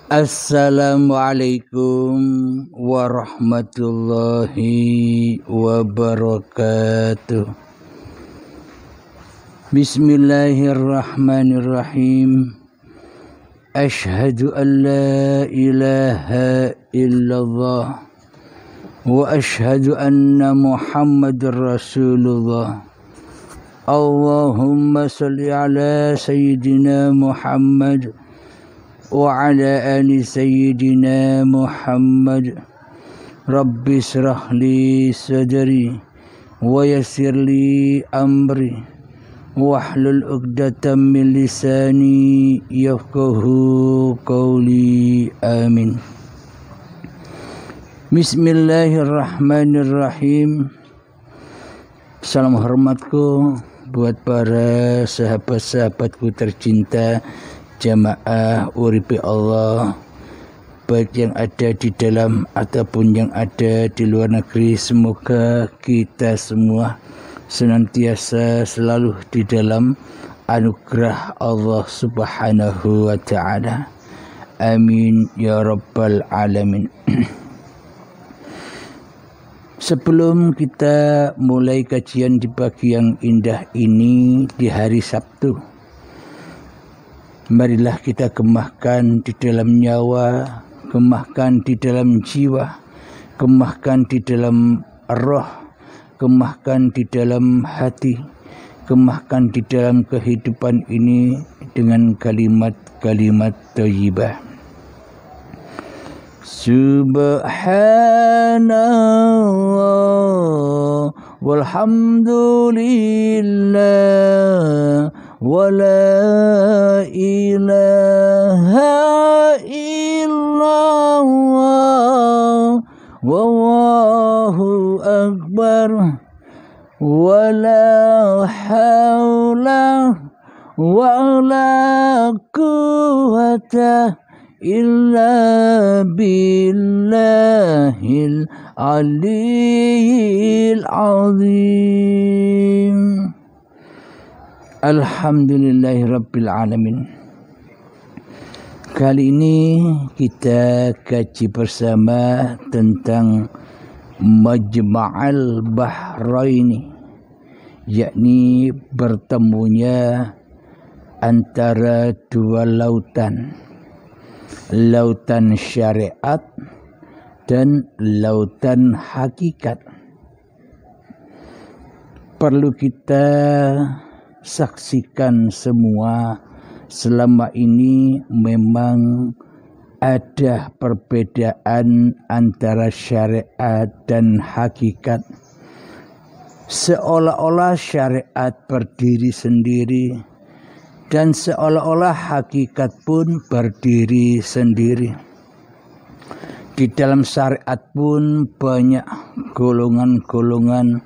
Assalamualaikum warahmatullahi wabarakatuh. Bismillahirrahmanirrahim. Ashhadu an la ilaha illallah wa ashhadu anna Muhammadar Rasulullah. Allahumma salli ala sayyidina Muhammad wa ala ali sayyidina Muhammad. Rabbi shrah li sadri wa yassir li amri wahlul 'uqdatam min lisani yafqahu qawli. Amin. Bismillahirrahmanirrahim. Salam hormatku buat para sahabat-sahabatku tercinta jamaah uripi Allah, baik yang ada di dalam ataupun yang ada di luar negeri. Semoga kita semua senantiasa selalu di dalam anugerah Allah Subhanahu wa ta'ala. Amin ya rabbal alamin. Sebelum kita mulai kajian di pagi yang indah ini di hari Sabtu, marilah kita gemahkan di dalam nyawa, gemahkan di dalam jiwa, gemahkan di dalam roh, gemahkan di dalam hati, gemahkan di dalam kehidupan ini dengan kalimat-kalimat thayyibah. Subhanallah walhamdulillah wa la ilaha illallah wallahu akbar wa la hawla wa la quwwata illa billahil aliyyil azim. Alhamdulillahi rabbil alamin. Kali ini kita kaji bersama tentang Majma'al Bahraini, yakni bertemunya antara dua lautan, lautan syariat dan lautan hakikat. Perlu kita saksikan semua, selama ini memang ada perbedaan antara syariat dan hakikat. Seolah-olah syariat berdiri sendiri dan seolah-olah hakikat pun berdiri sendiri. Di dalam syariat pun banyak golongan-golongan,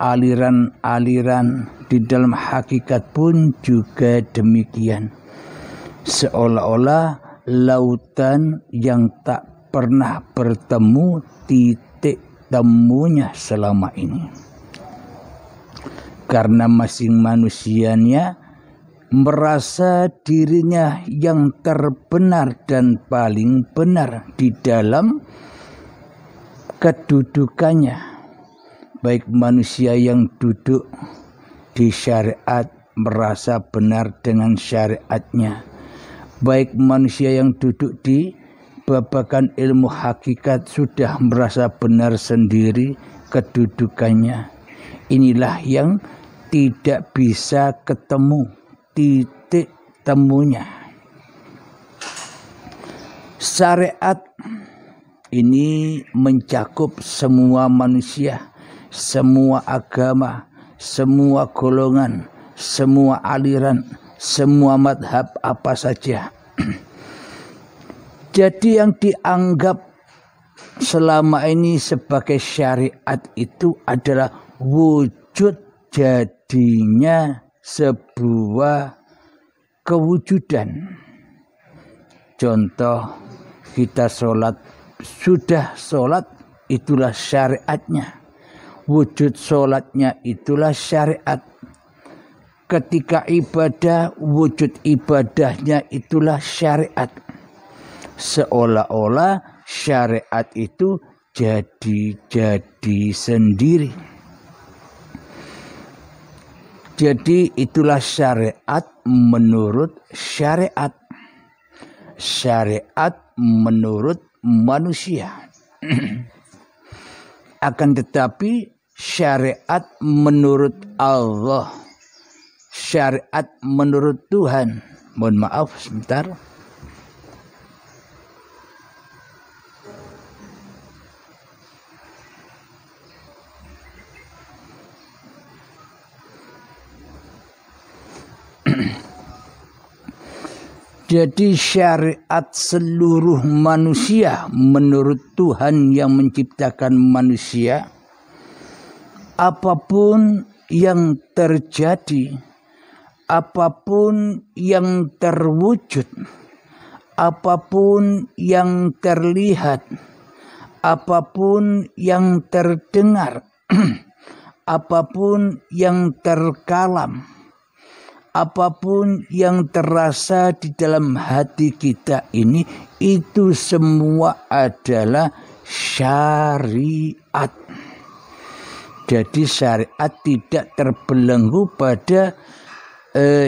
aliran-aliran. Di dalam hakikat pun juga demikian. Seolah-olah lautan yang tak pernah bertemu titik temunya selama ini. Karena masing manusianya merasa dirinya yang terbenar dan paling benar di dalam kedudukannya. Baik manusia yang duduk di syariat merasa benar dengan syariatnya, baik manusia yang duduk di babakan ilmu hakikat sudah merasa benar sendiri kedudukannya. Inilah yang tidak bisa ketemu titik temunya. Syariat ini mencakup semua manusia, semua agama, semua golongan, semua aliran, semua madhab apa saja. Jadi yang dianggap selama ini sebagai syariat itu adalah wujud jadinya sebuah kewujudan. Contoh, kita sholat, sudah sholat itulah syariatnya. Wujud sholatnya itulah syariat. Ketika ibadah, wujud ibadahnya itulah syariat. seolah-olah syariat itu jadi sendiri. Jadi itulah syariat menurut syariat. Syariat menurut manusia. Akan tetapi syariat menurut Allah, syariat menurut Tuhan. Mohon maaf sebentar. Jadi syariat seluruh manusia menurut Tuhan yang menciptakan manusia, apapun yang terjadi, apapun yang terwujud, apapun yang terlihat, apapun yang terdengar, apapun yang terkalam, apapun yang terasa di dalam hati kita ini, itu semua adalah syariat. Jadi syariat tidak terbelenggu pada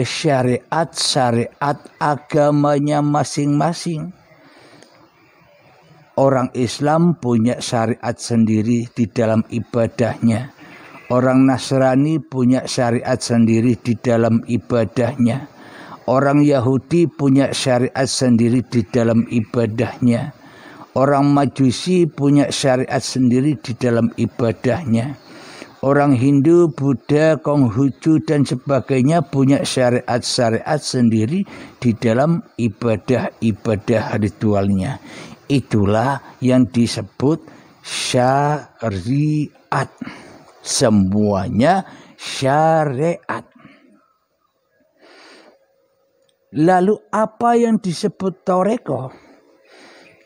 syariat agamanya masing-masing. Orang Islam punya syariat sendiri di dalam ibadahnya. Orang Nasrani punya syariat sendiri di dalam ibadahnya. Orang Yahudi punya syariat sendiri di dalam ibadahnya. Orang Majusi punya syariat sendiri di dalam ibadahnya. Orang Hindu, Buddha, Konghucu dan sebagainya punya syariat-syariat sendiri di dalam ibadah-ibadah ritualnya. Itulah yang disebut syariat. Semuanya syariat. Lalu apa yang disebut toreko?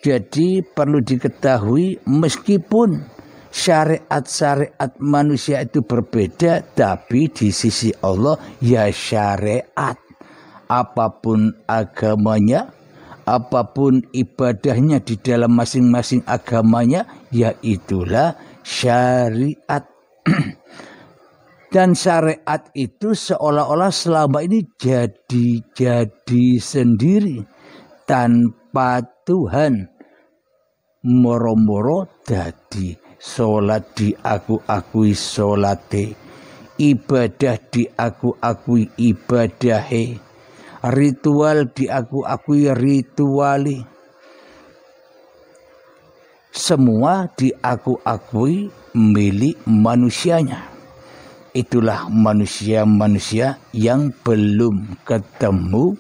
Jadi perlu diketahui, meskipun syariat-syariat manusia itu berbeda, tapi di sisi Allah ya syariat. Apapun agamanya, apapun ibadahnya di dalam masing-masing agamanya, ya itulah syariat. Dan syariat itu seolah-olah selama ini jadi sendiri tanpa Tuhan. Moro-moro dadi sholat diaku-akui sholate, ibadah diaku-akui ibadahe, ritual diaku-akui rituali. Semua diaku-akui milik manusianya. Itulah manusia-manusia yang belum ketemu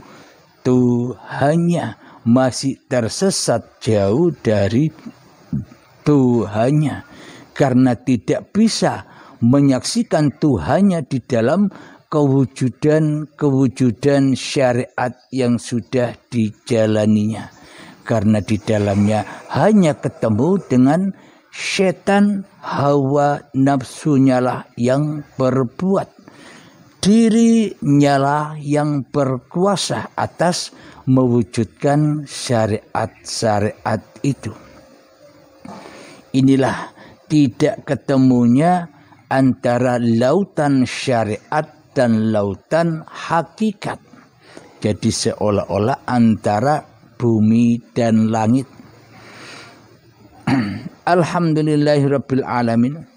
Tuhannya, masih tersesat jauh dari Tuhannya, karena tidak bisa menyaksikan Tuhannya di dalam kewujudan syariat yang sudah dijalaninya. Karena di dalamnya hanya ketemu dengan setan, hawa nafsunya lah yang berbuat. Dirinya lah yang berkuasa atas mewujudkan syariat-syariat itu. Inilah tidak ketemunya antara lautan syariat dan lautan hakikat. Jadi seolah-olah antara bumi dan langit. Alhamdulillahirabbil alamin.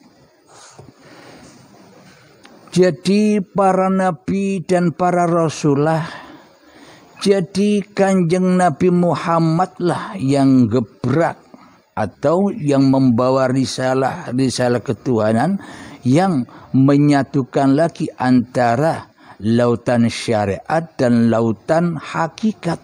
Jadi para nabi dan para rasulah, jadi Kanjeng Nabi Muhammad lah yang gebrak atau yang membawa risalah ketuhanan, yang menyatukan lagi antara lautan syariat dan lautan hakikat.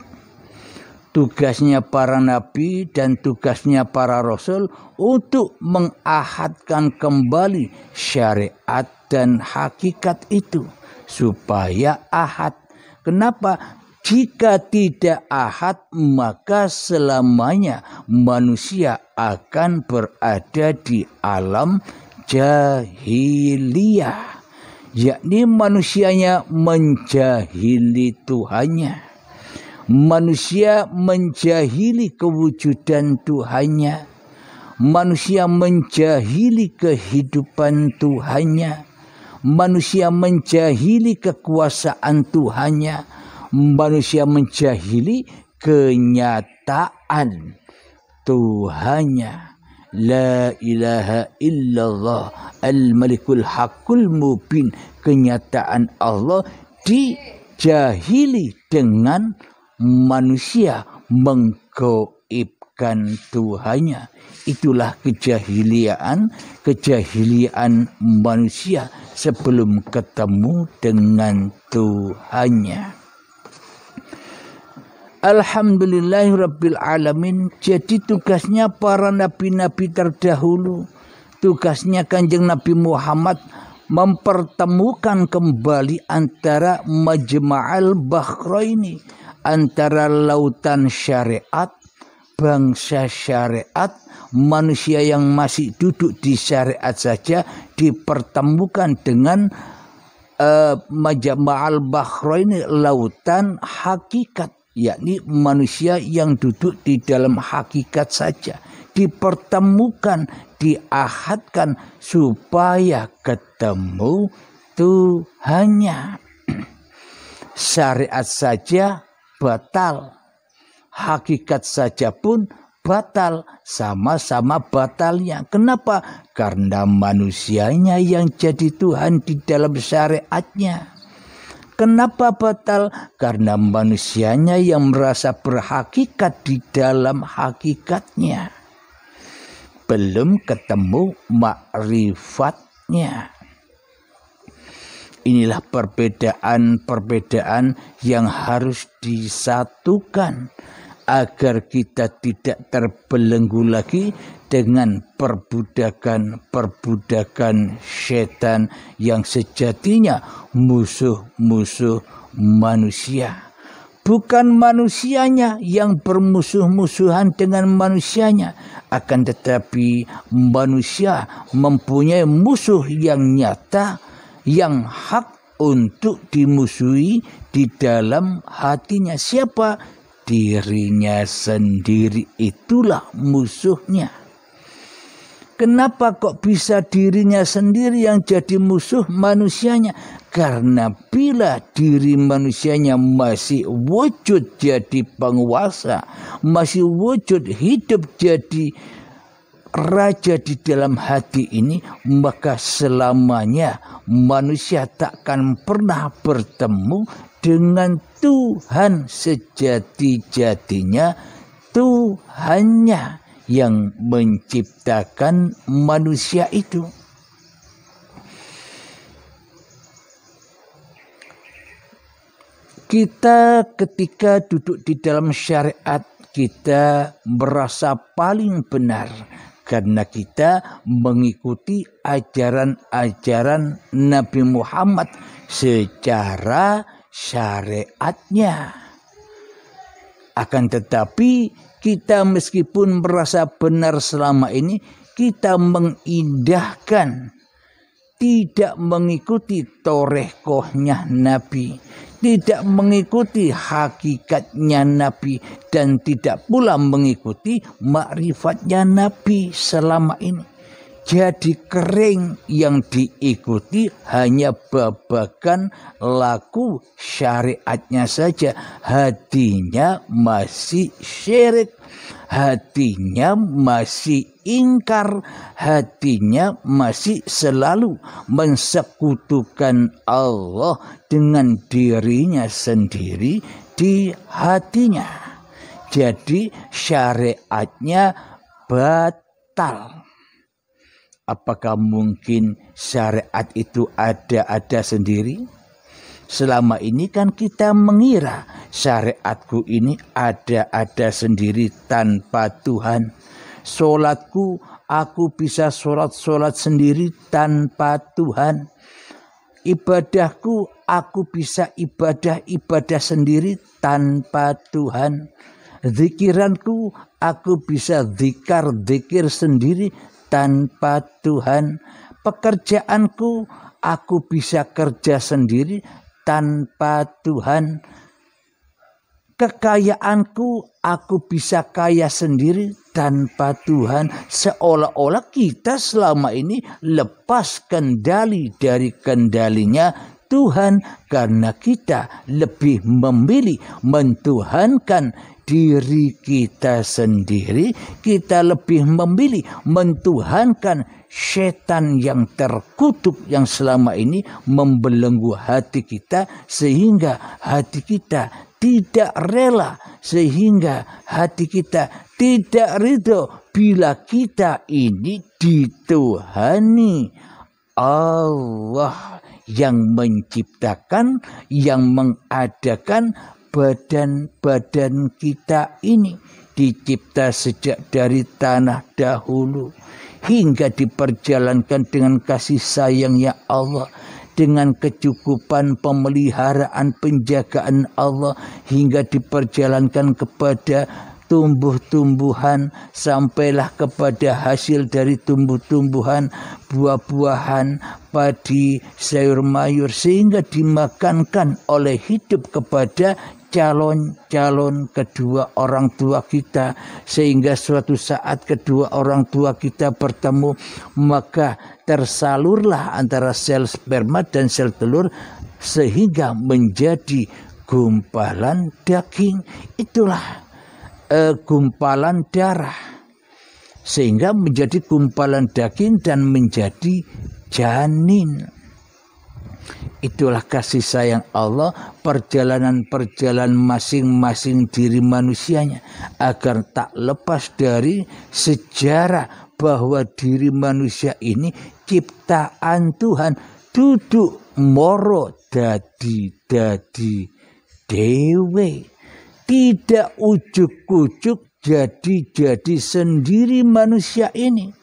Tugasnya para nabi dan tugasnya para rasul untuk mengahadkan kembali syariat dan hakikat itu supaya ahad. Kenapa? Jika tidak ahad, maka selamanya manusia akan berada di alam jahiliyah, yakni manusianya menjahili Tuhannya. Manusia menjahili kewujudan Tuhannya. Manusia menjahili kehidupan Tuhannya. Manusia menjahili kekuasaan Tuhannya. Manusia menjahili kenyataan Tuhannya. La ilaha illallah al-malikul haqqul mubin. Kenyataan Allah dijahili dengan manusia menggaibkan Tuhannya. Itulah kejahilian manusia sebelum ketemu dengan Tuhannya. Alhamdulillahirabbil alamin. Jadi tugasnya para nabi-nabi terdahulu, tugasnya Kanjeng Nabi Muhammad mempertemukan kembali antara Majma'al Bahraini, antara lautan syariat, bangsa syariat, manusia yang masih duduk di syariat saja dipertemukan dengan Majma'al Bahraini, lautan hakikat, yakni manusia yang duduk di dalam hakikat saja, dipertemukan, diahadkan supaya ketemu Tuhannya. Syariat saja batal, hakikat saja pun batal, sama-sama batalnya. Kenapa? Karena manusianya yang jadi Tuhan di dalam syariatnya. Kenapa batal? Karena manusianya yang merasa berhakikat di dalam hakikatnya. Belum ketemu makrifatnya. Inilah perbedaan-perbedaan yang harus disatukan agar kita tidak terbelenggu lagi dengan perbudakan setan yang sejatinya musuh-musuh manusia. Bukan manusianya yang bermusuh-musuhan dengan manusianya, akan tetapi manusia mempunyai musuh yang nyata, yang hak untuk dimusuhi di dalam hatinya. Siapa? Dirinya sendiri, itulah musuhnya. Kenapa kok bisa dirinya sendiri yang jadi musuh manusianya? Karena bila diri manusianya masih wujud jadi penguasa, masih wujud hidup jadi raja di dalam hati ini, maka selamanya manusia takkan pernah bertemu dengan Tuhan sejati-jatinya, Tuhannya yang menciptakan manusia itu. Kita ketika duduk di dalam syariat, kita merasa paling benar karena kita mengikuti ajaran-ajaran Nabi Muhammad secara syariatnya. Akan tetapi kita meskipun merasa benar selama ini, kita mengindahkan, tidak mengikuti torekohnya Nabi, tidak mengikuti hakikatnya Nabi, dan tidak pula mengikuti makrifatnya Nabi selama ini. Jadi kering, yang diikuti hanya babakan laku syariatnya saja. Hatinya masih syirik, hatinya masih ingkar, hatinya masih selalu mensekutukan Allah dengan dirinya sendiri di hatinya. Jadi syariatnya batal. Apakah mungkin syariat itu ada sendiri? Selama ini kan kita mengira syariatku ini ada sendiri tanpa Tuhan. Solatku, aku bisa solat sendiri tanpa Tuhan. Ibadahku, aku bisa ibadah sendiri tanpa Tuhan. Zikiranku, aku bisa zikir sendiri tanpa Tuhan. Pekerjaanku, aku bisa kerja sendiri tanpa Tuhan. kekayaanku, aku bisa kaya sendiri tanpa Tuhan. Seolah-olah kita selama ini lepas kendali dari kendalinya Tuhan, karena kita lebih memilih mentuhankan diri kita sendiri. Kita lebih memilih mentuhankan setan yang terkutuk yang selama ini membelenggu hati kita, sehingga hati kita tidak rela, sehingga hati kita tidak ridho bila kita ini dituhani Allah yang menciptakan, yang mengadakan badan-badan kita ini. Dicipta sejak dari tanah dahulu, hingga diperjalankan dengan kasih sayangnya Allah, dengan kecukupan pemeliharaan penjagaan Allah, hingga diperjalankan kepada tumbuh-tumbuhan, sampailah kepada hasil dari tumbuh-tumbuhan, buah-buahan, padi, sayur mayur, sehingga dimakankan oleh hidup kepada calon-calon kedua orang tua kita, sehingga suatu saat kedua orang tua kita bertemu, maka tersalurlah antara sel sperma dan sel telur sehingga menjadi gumpalan daging. Itulah gumpalan darah, sehingga menjadi gumpalan daging dan menjadi janin. Itulah kasih sayang Allah, perjalanan-perjalanan masing-masing diri manusianya, agar tak lepas dari sejarah bahwa diri manusia ini ciptaan Tuhan, duduk moro dadi dewe. Tidak ujuk-ujuk jadi sendiri manusia ini.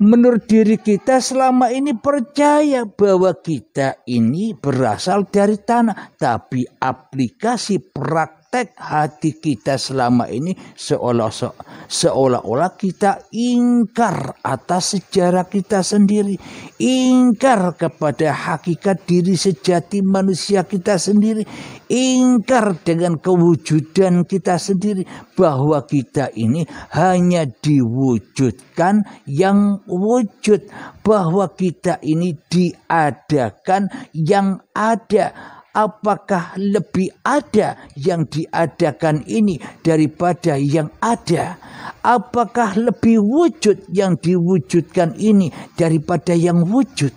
Menurut diri kita selama ini percaya bahwa kita ini berasal dari tanah. Tapi aplikasi praktek hati kita selama ini seolah-olah kita ingkar atas sejarah kita sendiri. Ingkar kepada hakikat diri sejati manusia kita sendiri. Ingkar dengan kewujudan kita sendiri, bahwa kita ini hanya diwujudkan yang wujud, bahwa kita ini diadakan yang ada. Apakah lebih ada yang diadakan ini daripada yang ada? Apakah lebih wujud yang diwujudkan ini daripada yang wujud?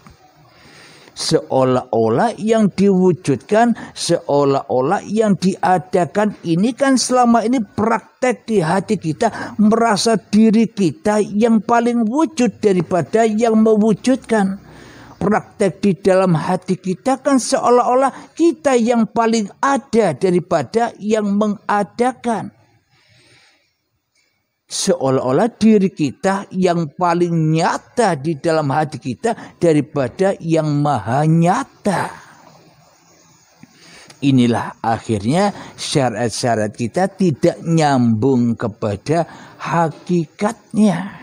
Seolah-olah yang diwujudkan, seolah-olah yang diadakan ini kan selama ini praktek di hati kita, merasa diri kita yang paling wujud daripada yang mewujudkan. Praktek di dalam hati kita kan seolah-olah kita yang paling ada daripada yang mengadakan. Seolah-olah diri kita yang paling nyata di dalam hati kita daripada yang maha nyata. Inilah akhirnya syarat-syarat kita tidak nyambung kepada hakikatnya.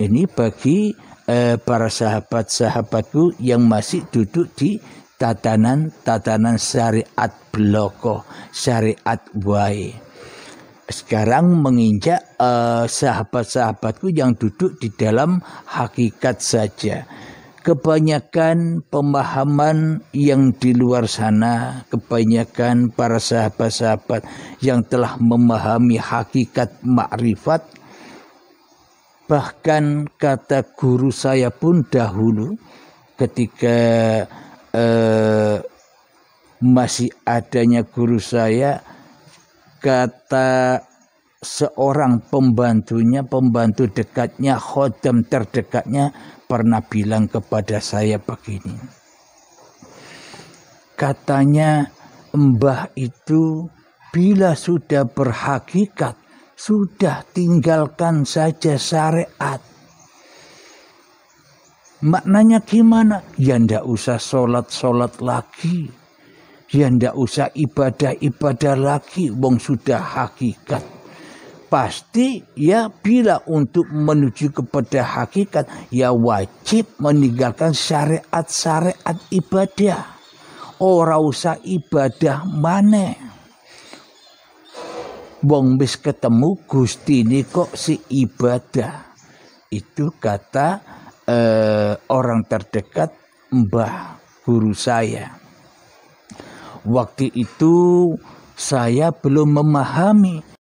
Ini bagi para sahabat-sahabatku yang masih duduk di tatanan syariat bloko, syariat wae. Sekarang menginjak sahabat-sahabatku yang duduk di dalam hakikat saja. Kebanyakan pemahaman yang di luar sana, kebanyakan para sahabat-sahabat yang telah memahami hakikat makrifat, bahkan kata guru saya pun dahulu ketika masih adanya guru saya, kata seorang pembantunya, pembantu dekatnya, khodam terdekatnya pernah bilang kepada saya begini. Katanya, Mbah itu bila sudah berhakikat, sudah tinggalkan saja syariat. Maknanya gimana? Ya ndak usah sholat lagi. Ya ndak usah ibadah lagi. Wong sudah hakikat. Pasti ya bila untuk menuju kepada hakikat, ya wajib meninggalkan syariat ibadah. ora usah ibadah maneh. Wong wis ketemu Gusti ini kok si ibadah. Itu kata orang terdekat mbah guru saya. Waktu itu saya belum memahami